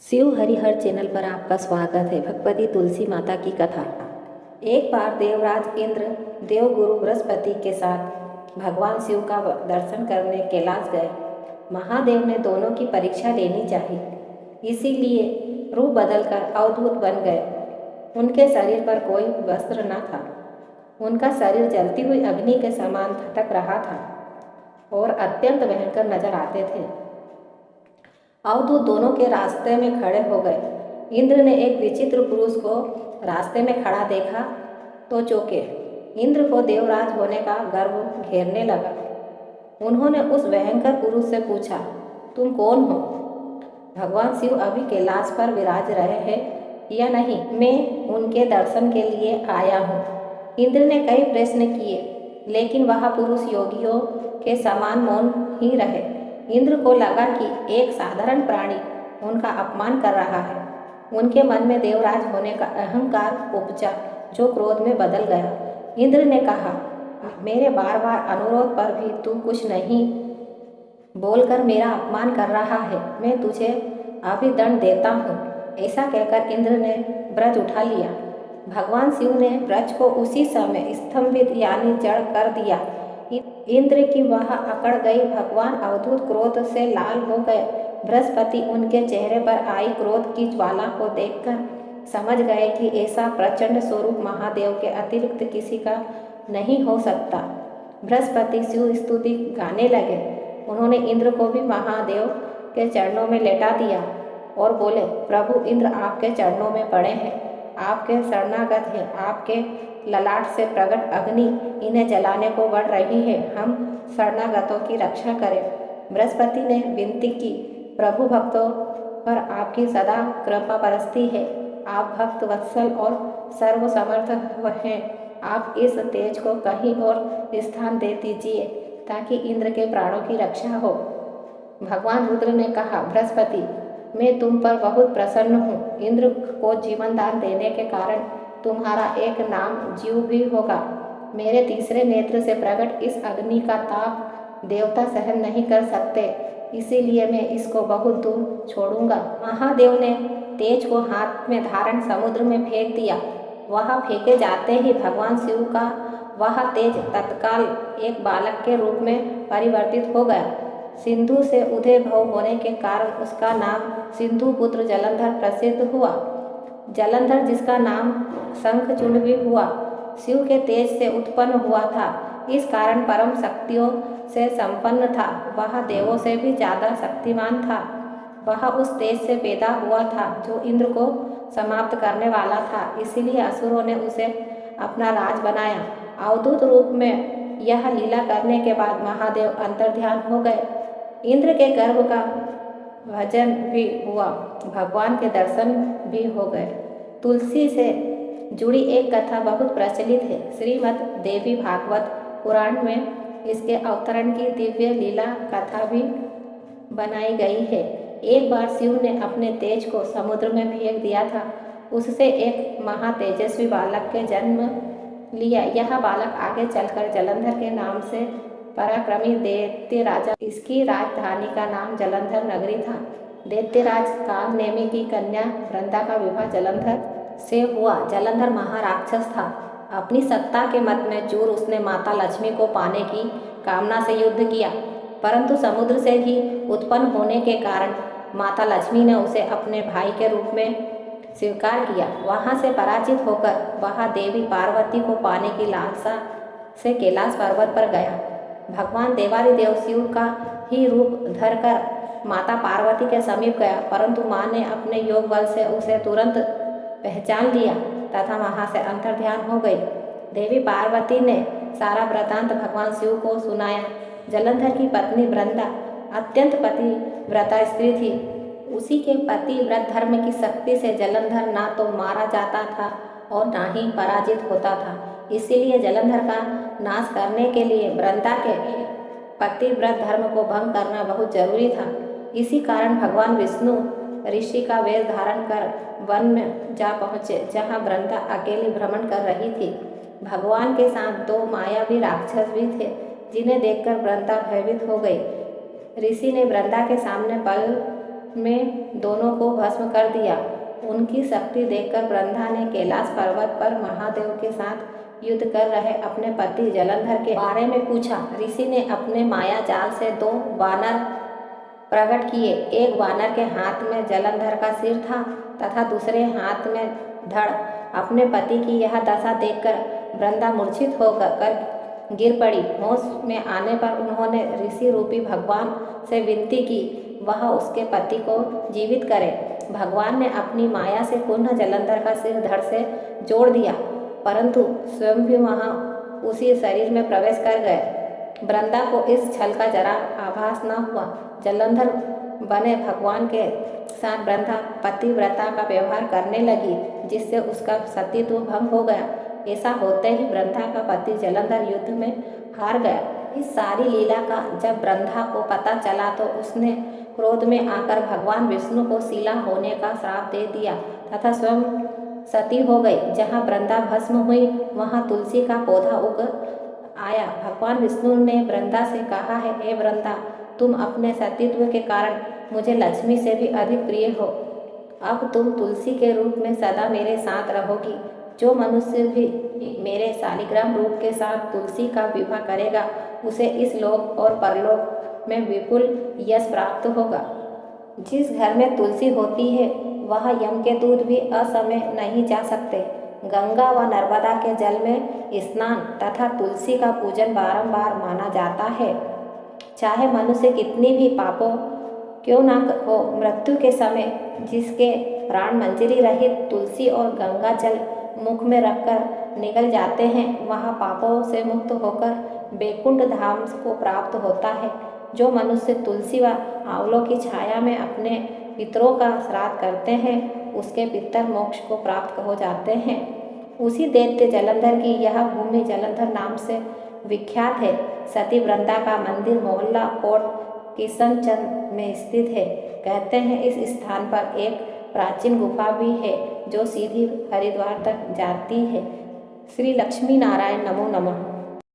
Shiv Harihar channel पर आपका स्वागत है। भगवती तुलसी माता की कथा। एक बार देवराज इंद्र देवगुरु बृहस्पति के साथ भगवान शिव का दर्शन करने कैलाश गए। महादेव ने दोनों की परीक्षा लेनी चाहिए, इसीलिए रूप बदलकर अवधूत बन गए। उनके शरीर पर कोई वस्त्र न था। उनका शरीर जलती हुई अग्नि के समान फटक रहा था और अत्यंत भयंकर नजर आते थे। अवधूत दोनों के रास्ते में खड़े हो गए। इंद्र ने एक विचित्र पुरुष को रास्ते में खड़ा देखा तो चौंके। इंद्र को देवराज होने का गर्व घेरने लगा। उन्होंने उस भयंकर पुरुष से पूछा, तुम कौन हो? भगवान शिव अभी कैलाश पर विराज रहे हैं या नहीं? मैं उनके दर्शन के लिए आया हूँ। इंद्र ने कई प्रश्न किए, लेकिन वह पुरुष योगियों के समान मौन ही रहे। इंद्र को लगा कि एक साधारण प्राणी उनका अपमान कर रहा है। उनके मन में देवराज होने का अहंकार उपजा, जो क्रोध में बदल गया। इंद्र ने कहा, मेरे बार बार अनुरोध पर भी तू कुछ नहीं बोलकर मेरा अपमान कर रहा है। मैं तुझे अभी दंड देता हूँ। ऐसा कहकर इंद्र ने ब्रज उठा लिया। भगवान शिव ने ब्रज को उसी समय स्तंभित यानी जड़ कर दिया। इंद्र की वह अकड़ गई। भगवान अवधूत क्रोध से लाल हो गए। बृहस्पति उनके चेहरे पर आई क्रोध की ज्वाला को देखकर समझ गए कि ऐसा प्रचंड स्वरूप महादेव के अतिरिक्त किसी का नहीं हो सकता। बृहस्पति शिव स्तुति गाने लगे। उन्होंने इंद्र को भी महादेव के चरणों में लेटा दिया और बोले, प्रभु इंद्र आपके चरणों में पड़े हैं, आपके शरणागत हैं। आपके ललाट से प्रकट अग्नि इन्हें जलाने को बढ़ रही है। हम शरणागतों की रक्षा करें। बृहस्पति ने विनती की, प्रभु भक्तों पर आपकी सदा कृपा बरसती है। आप भक्त वत्सल और सर्वसमर्थ हैं। आप इस तेज को कहीं और स्थान दे दीजिए ताकि इंद्र के प्राणों की रक्षा हो। भगवान रुद्र ने कहा, बृहस्पति मैं तुम पर बहुत प्रसन्न हूँ। इंद्र को जीवन दान देने के कारण तुम्हारा एक नाम जीव भी होगा। मेरे तीसरे नेत्र से प्रकट इस अग्नि का ताप देवता सहन नहीं कर सकते, इसीलिए मैं इसको बहुत दूर छोड़ूंगा। महादेव ने तेज को हाथ में धारण समुद्र में फेंक दिया। वह फेंके जाते ही भगवान शिव का वह तेज तत्काल एक बालक के रूप में परिवर्तित हो गया। सिंधु से उदय भव होने के कारण उसका नाम सिंधु पुत्र जलंधर प्रसिद्ध हुआ। जलंधर जिसका नाम शंखचूड़ भी हुआ, शिव के तेज से उत्पन्न हुआ था। इस कारण परम शक्तियों से संपन्न था। वह देवों से भी ज्यादा शक्तिमान था। वह उस तेज से पैदा हुआ था जो इंद्र को समाप्त करने वाला था। इसीलिए असुरों ने उसे अपना राज बनाया। अवधूत रूप में यह लीला करने के बाद महादेव अंतर्ध्यान हो गए। इंद्र के गर्भ का भजन भी हुआ, भगवान के दर्शन भी हो गए। तुलसी से जुड़ी एक कथा बहुत प्रचलित है। श्रीमद् देवी भागवत पुराण में इसके अवतरण की दिव्य लीला कथा भी बनाई गई है। एक बार शिव ने अपने तेज को समुद्र में फेंक दिया था। उससे एक महातेजस्वी बालक के जन्म लिया। यह बालक आगे चलकर जलंधर के नाम से पराक्रमी दैत्य राजा, इसकी राजधानी का नाम जलंधर नगरी था। दैत्यराज कालनेमी की कन्या वृंदा का विवाह जलंधर से हुआ। जलंधर महाराक्षस था। अपनी सत्ता के मत में चूर उसने माता लक्ष्मी को पाने की कामना से युद्ध किया, परंतु समुद्र से ही उत्पन्न होने के कारण माता लक्ष्मी ने उसे अपने भाई के रूप में स्वीकार किया। वहां से पराजित होकर वह देवी पार्वती को पाने की लालसा से कैलाश पर्वत पर गया। भगवान देवादिदेव शिव का ही रूप धरकर माता पार्वती के समीप गया, परंतु माँ ने अपने योग बल से उसे तुरंत पहचान लिया तथा वहां से अंतर्ध्यान हो गई। देवी पार्वती ने सारा वृतांत भगवान शिव को सुनाया। जलंधर की पत्नी वृंदा अत्यंत पतिव्रता स्त्री थी। उसी के पतिव्रत धर्म की शक्ति से जलंधर ना तो मारा जाता था और ना ही पराजित होता था। इसीलिए जलंधर का नाश करने के लिए वृंदा के पतिव्रत धर्म को भंग करना बहुत जरूरी था। इसी कारण भगवान विष्णु ऋषि का वेश धारण कर वन में जा पहुँचे, जहाँ वृंदा अकेली भ्रमण कर रही थी। भगवान के साथ दो मायावी राक्षस भी थे, जिन्हें देखकर वृंदा भयभीत हो गई। ऋषि ने वृंदा के सामने बल में दोनों को भस्म कर दिया। उनकी शक्ति देखकर वृंदा ने कैलाश पर्वत पर महादेव के साथ युद्ध कर रहे अपने पति जलंधर के बारे में पूछा। ऋषि ने अपने माया जाल से 2 वानर प्रकट किए। एक वानर के हाथ में जलंधर का सिर था तथा दूसरे हाथ में धड़। अपने पति की यह दशा देखकर वृंदा मूर्छित होकर गिर पड़ी। होश में आने पर उन्होंने ऋषि रूपी भगवान से विनती की वह उसके पति को जीवित करे। भगवान ने अपनी माया से पुनः जलंधर का सिर धड़ से जोड़ दिया, परंतु स्वयं भी वहाँ उसी शरीर में प्रवेश कर गए। वृंदा को इस छल का जरा आभास न हुआ। जलंधर बने भगवान के साथ वृंदा पतिव्रता का व्यवहार करने लगी, जिससे उसका सतीत्व भंग हो गया। ऐसा होते ही वृंदा का पति जलंधर युद्ध में हार गया। इस सारी लीला का जब वृंदा को पता चला तो उसने क्रोध में आकर भगवान विष्णु को शिला होने का श्राप दे दिया तथा स्वयं सती हो गई। जहाँ वृंदा भस्म हुई वहाँ तुलसी का पौधा उग आया। भगवान विष्णु ने वृंदा से कहा है, हे वृंदा, तुम अपने सतीत्व के कारण मुझे लक्ष्मी से भी अधिक प्रिय हो। अब तुम तुलसी के रूप में सदा मेरे साथ रहोगी। जो मनुष्य भी मेरे शालिग्राम रूप के साथ तुलसी का विवाह करेगा उसे इस लोक और परलोक में विपुल यश प्राप्त होगा। जिस घर में तुलसी होती है वह यम के दूत भी असमय नहीं जा सकते। गंगा व नर्मदा के जल में स्नान तथा तुलसी का पूजन बारंबार माना जाता है। चाहे मनुष्य कितनी भी पापों क्यों ना हो, मृत्यु के समय जिसके प्राण मंजरी रहित तुलसी और गंगा जल मुख में रखकर निकल जाते हैं वह पापों से मुक्त होकर वैकुंठ धाम को प्राप्त होता है। जो मनुष्य तुलसी व आंवलों की छाया में अपने पितरों का श्राद्ध करते हैं उसके पितर मोक्ष को प्राप्त हो जाते हैं। उसी दैत्य जलंधर की यह भूमि जलंधर नाम से विख्यात है। सती वृंदा का मंदिर मोहल्ला कोट किशनचंद में स्थित है। कहते हैं इस स्थान पर एक प्राचीन गुफा भी है जो सीधी हरिद्वार तक जाती है। श्री लक्ष्मी नारायण नमो नमः।